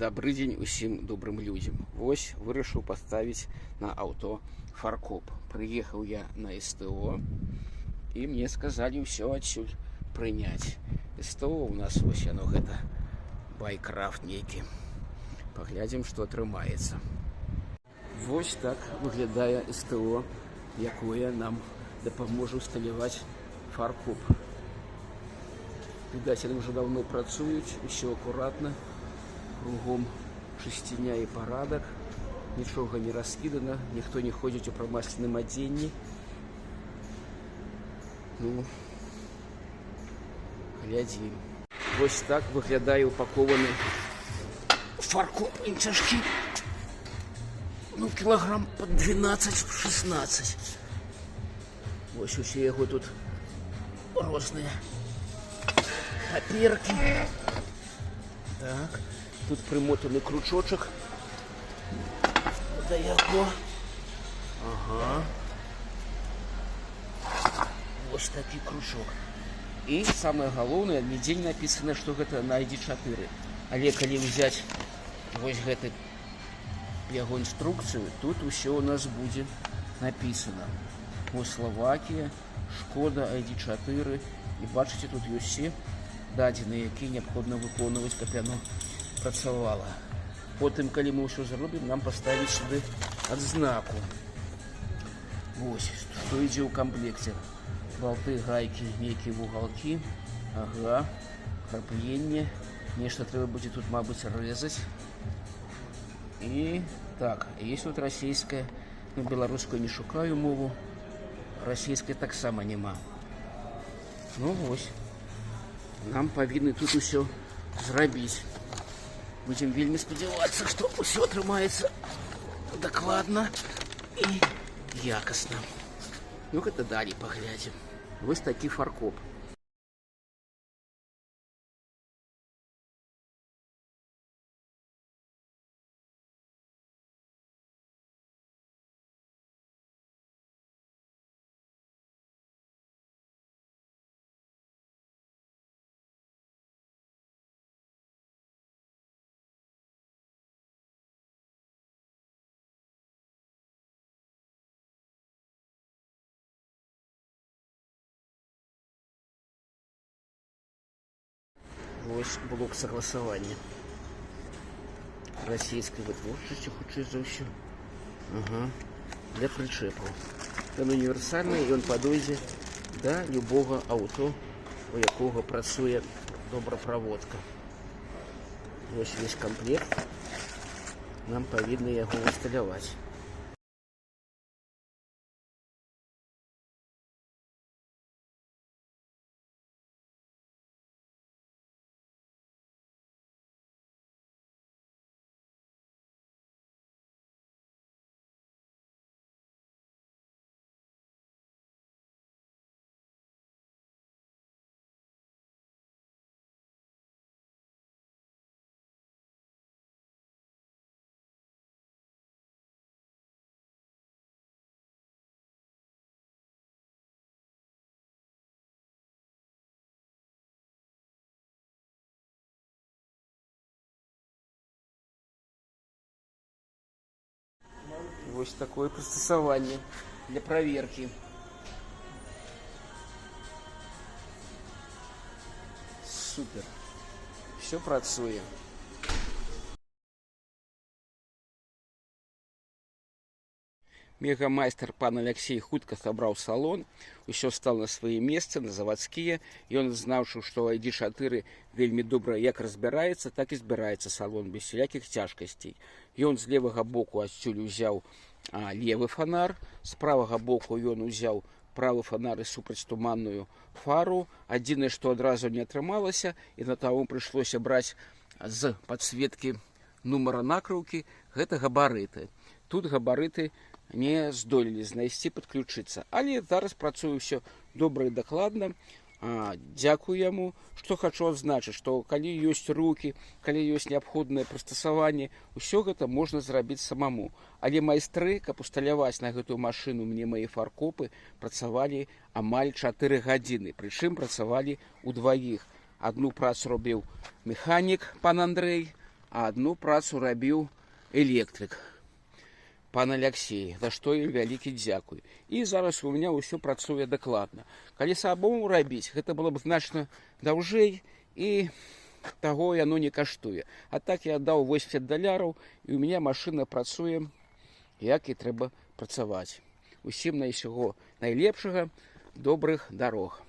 Добрый день усім добрым людям. Вось вырашыў паставіць на аўто фаркоп. Прыехаў я на СТО і мне сказалі ўсё адсюль прыняць. СТО у нас вось яно гэта байкрафт нейкі. Паглядзім, што атрымаецца. Вось так выглядае СТО, якое нам дапаможа усталяваць фаркоп. Відаць, яны ўжо даўно працуюць, усё акуратна. Кругом чысціня і парадак, нічога не раскідана, ніхто не ходзіць у прамасленым адзенні. Ну, глядзім. Вось так выглядае упакованы фаркоп. Він цяжкі, ну, кілаграм пад 12-16. Вось усе яго тут розныя паперкі. Так. Тут примотаний крючочок до яго. Ага. Ось такі крючок. І самае галоўнае, нідзе не написано, што гэта на ID4. Але калі взяць вось гэты яго інструкцыю, тут усё у нас будзе написано. Вось Словакія, Шкода, ID4. І бачыце, тут ёсць усе дадзеныя, які неабходна выконваць, каб яно працавала. Потым, калі мы ўсё зробім, нам паставіць сюды адзнаку. Вось, што ідзе ў камплекце. Балты, гайкі, нейкія вугалкі. Ага, крапленне. Нешта трэба будзе тут, мабыць, рэзаць. І так, есть тут расійская. Ну, беларускую не шукаю мову. Расійскай таксама няма. Ну, вось. Нам павінны тут усё зрабіць. Будем вельмі спадзявацца, што ўсё атрымаецца дакладна і якасна. Ну, гэта далей паглядзім. Вось такі фаркоп. Вось блок согласования расійскай вытворчасці, хутчэй за ўсё. Ага. Для прычэпаў. Ён універсальны, ён падойдзе да любога аўто, у якога працуе добраправодка. Вось весь комплект. Нам павінны яго усталяваць. Вось такое прыстасаванне для праверкі. Супер. Все працуе. Мегамайстар пан Алексей хутка сабраў салон, усё стало на свае месцы, на завадскія. Ён знаўшы, што ID4 вельмі добра як разбіраецца, так і збіраецца салон без всялякіх цяжкасцей. Ён з левага боку адсюль узяў левы фонар, з правага боку ён узяў правы фонар і супрацьтуманную фару. Адзінае, што адразу не атрымалася, і на таму прыйшлося браць з падсветкі нумара накрыўкі, гэта габарыты. Тут габарыты не здолелі знайсці, падключыцца. Але зараз працуе ўсё добра і дакладна. Дзякую яму. Што хачу адзначыць, што калі ёсць рукі, калі ёсць неабходнае прыстасаванне, усё гэта можна зрабіць самому. Але майстры, каб усталяваць на гэтую машыну мне мае фаркопы, працавалі амаль 4 гадзіны. Прычым працавалі ўдваіх. Одну працу робіў механік пан Андрэй, а одну працу рабіў электрык пан Алексей, за што і вялікі дзякуй. І зараз у мяне ўсё працуе дакладна. Калі самому рабіць, гэта было б значна даўжэй і таго яно не каштуе. А так я даў $80 і у мяне машына працуе, як і трэба працаваць. Усім на ўсяго найлепшага, добрых дарог.